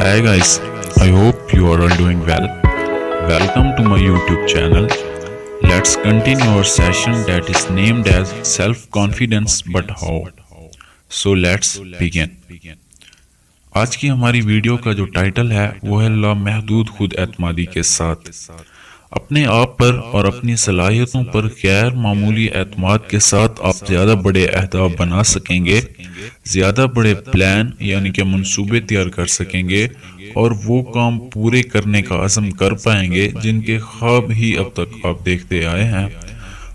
Hi guys, I hope you are all doing well. Welcome to my YouTube channel. Let's continue our session that is named as Self-Confidence but How. So let's begin. आज की हमारी video का जो title है वो है लामहदूद खुद एतमादी के साथ। अपने आप पर और अपनी सलाहियतों पर गैर मामूली एतमाद के साथ आप ज़्यादा बड़े अहदाफ बना सकेंगे, ज़्यादा बड़े प्लान यानी कि मंसूबे तैयार कर सकेंगे और वो काम पूरे करने का अज़म कर पाएंगे जिनके ख्वाब ही अब तक आप देखते आए हैं।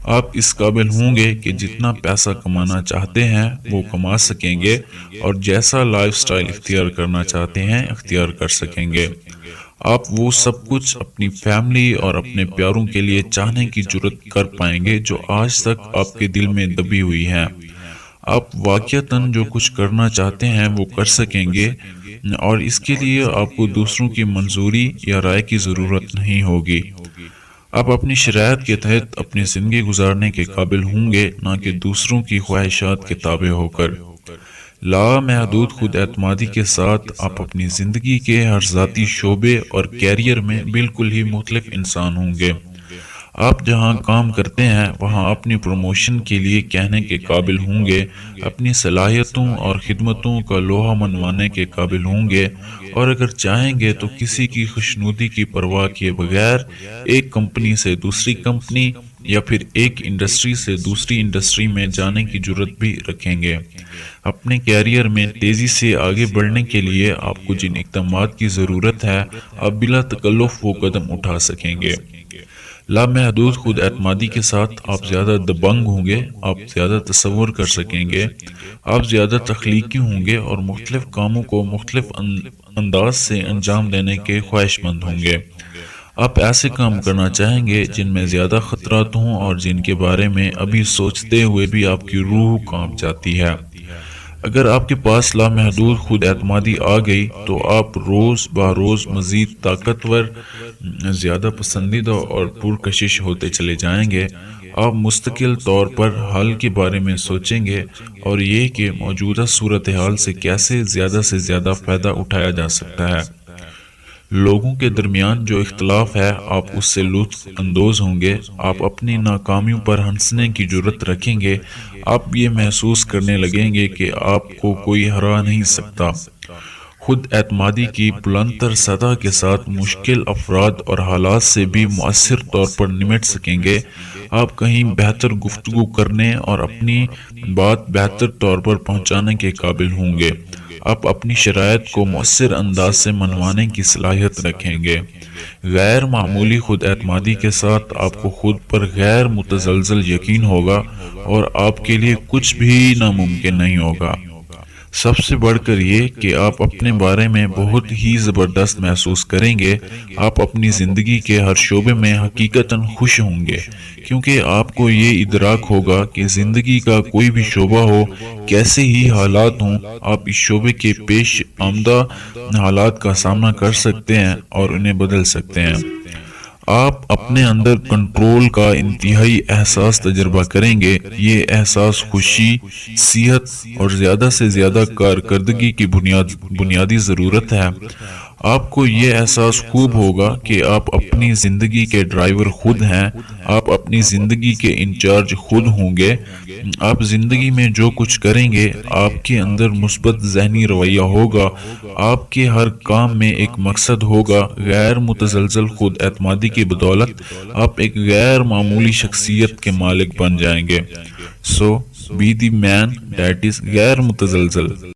आप इस काबिल होंगे कि जितना पैसा कमाना चाहते हैं वो कमा सकेंगे और जैसा लाइफस्टाइल इख्तियार करना चाहते हैं इख्तियार कर सकेंगे। आप वो सब कुछ अपनी फैमिली और अपने प्यारों के लिए चाहने की जुर्रत कर पाएंगे जो आज तक आपके दिल में दबी हुई है। आप वाक़ियतन जो कुछ करना चाहते हैं वो कर सकेंगे और इसके लिए आपको दूसरों की मंजूरी या राय की ज़रूरत नहीं होगी। आप अपनी शरायत के तहत अपनी ज़िंदगी गुजारने के काबिल होंगे, ना कि दूसरों की ख्वाहिशात के ताबे होकर। लामहदूद खुद एतमादी के साथ आप अपनी ज़िंदगी के हर ज़ाती शोबे और कैरियर में बिल्कुल ही मुख्तलिफ इंसान होंगे। आप जहां काम करते हैं वहां अपनी प्रमोशन के लिए कहने के काबिल होंगे, अपनी सलाहियतों और खिदमतों का लोहा मनवाने के काबिल होंगे और अगर चाहेंगे तो किसी की खुशनुदी की परवाह किए बगैर एक कंपनी से दूसरी कंपनी या फिर एक इंडस्ट्री से दूसरी इंडस्ट्री में जाने की जुर्रत भी रखेंगे। अपने कैरियर में तेज़ी से आगे बढ़ने के लिए आपको जिन इक़दामात की ज़रूरत है आप बिला तकल्लुफ़ वो कदम उठा सकेंगे। लामहदूद खुद एतमादी के साथ आप ज़्यादा दबंग होंगे, आप ज़्यादा तसव्वुर कर सकेंगे, आप ज़्यादा तख्लीकी होंगे और मुख्तलिफ कामों को मुख्तलिफ अंदाज से अंजाम देने के ख्वाहिशमंद होंगे। आप ऐसे काम करना चाहेंगे जिनमें ज़्यादा ख़तरात हों और जिनके बारे में अभी सोचते हुए भी आपकी रूह कांप जाती है। अगर आपके पास लामहदूद खुद एतमादी आ गई तो आप रोज़ बरोज़ मज़ीद ताकतवर, ज़्यादा पसंदीदा और पुरकशिश होते चले जाएंगे। आप मुस्तकिल तौर पर हाल के बारे में सोचेंगे और ये कि मौजूदा सूरत हाल से कैसे से ज़्यादा फ़ायदा उठाया जा सकता है। लोगों के दरमियान जो इख्तलाफ है आप उससे लुत्फ़ अंदोज़ होंगे। आप अपनी नाकामियों पर हंसने की जुर्रत रखेंगे। आप ये महसूस करने लगेंगे कि आपको कोई हरा नहीं सकता। खुद एतमादी की बुलंदतर सतह के साथ मुश्किल अफराद और हालात से भी मुअस्सिर तौर पर निमट सकेंगे। आप कहीं बेहतर गुफ्तगू करने और अपनी बात बेहतर तौर पर पहुंचाने के काबिल होंगे। आप अपनी शरायत को मुअस्सिर अंदाज से मनवाने की सलाहियत रखेंगे। गैर मामूली खुद एतमादी के साथ आपको खुद पर गैर मुतज़लज़ल यकीन होगा और आपके लिए कुछ भी नामुमकिन नहीं होगा। सबसे बढ़कर ये कि आप अपने बारे में बहुत ही ज़बरदस्त महसूस करेंगे। आप अपनी ज़िंदगी के हर शोबे में हकीकतन खुश होंगे क्योंकि आपको ये इदराक होगा कि ज़िंदगी का कोई भी शोबा हो, कैसे ही हालात हों, आप इस शोबे के पेश आमदा हालात का सामना कर सकते हैं और उन्हें बदल सकते हैं। आप अपने अंदर कंट्रोल का इंतहाई एहसास तजर्बा करेंगे। ये एहसास खुशी, सेहत और ज़्यादा से ज़्यादा कारकर्दगी की बुनियादी ज़रूरत है। आपको ये एहसास खूब होगा कि आप अपनी ज़िंदगी के ड्राइवर खुद हैं, आप अपनी ज़िंदगी के इंचार्ज खुद होंगे। आप ज़िंदगी में जो कुछ करेंगे आपके अंदर मुस्बत ज़हनी रवैया होगा। आपके हर काम में एक मकसद होगा। गैर मुतज़लज़ल खुद एतमादी की बदौलत आप एक गैर मामूली शख्सियत के मालिक बन जाएंगे। So be the man that is गैर मुतज़लज़ल।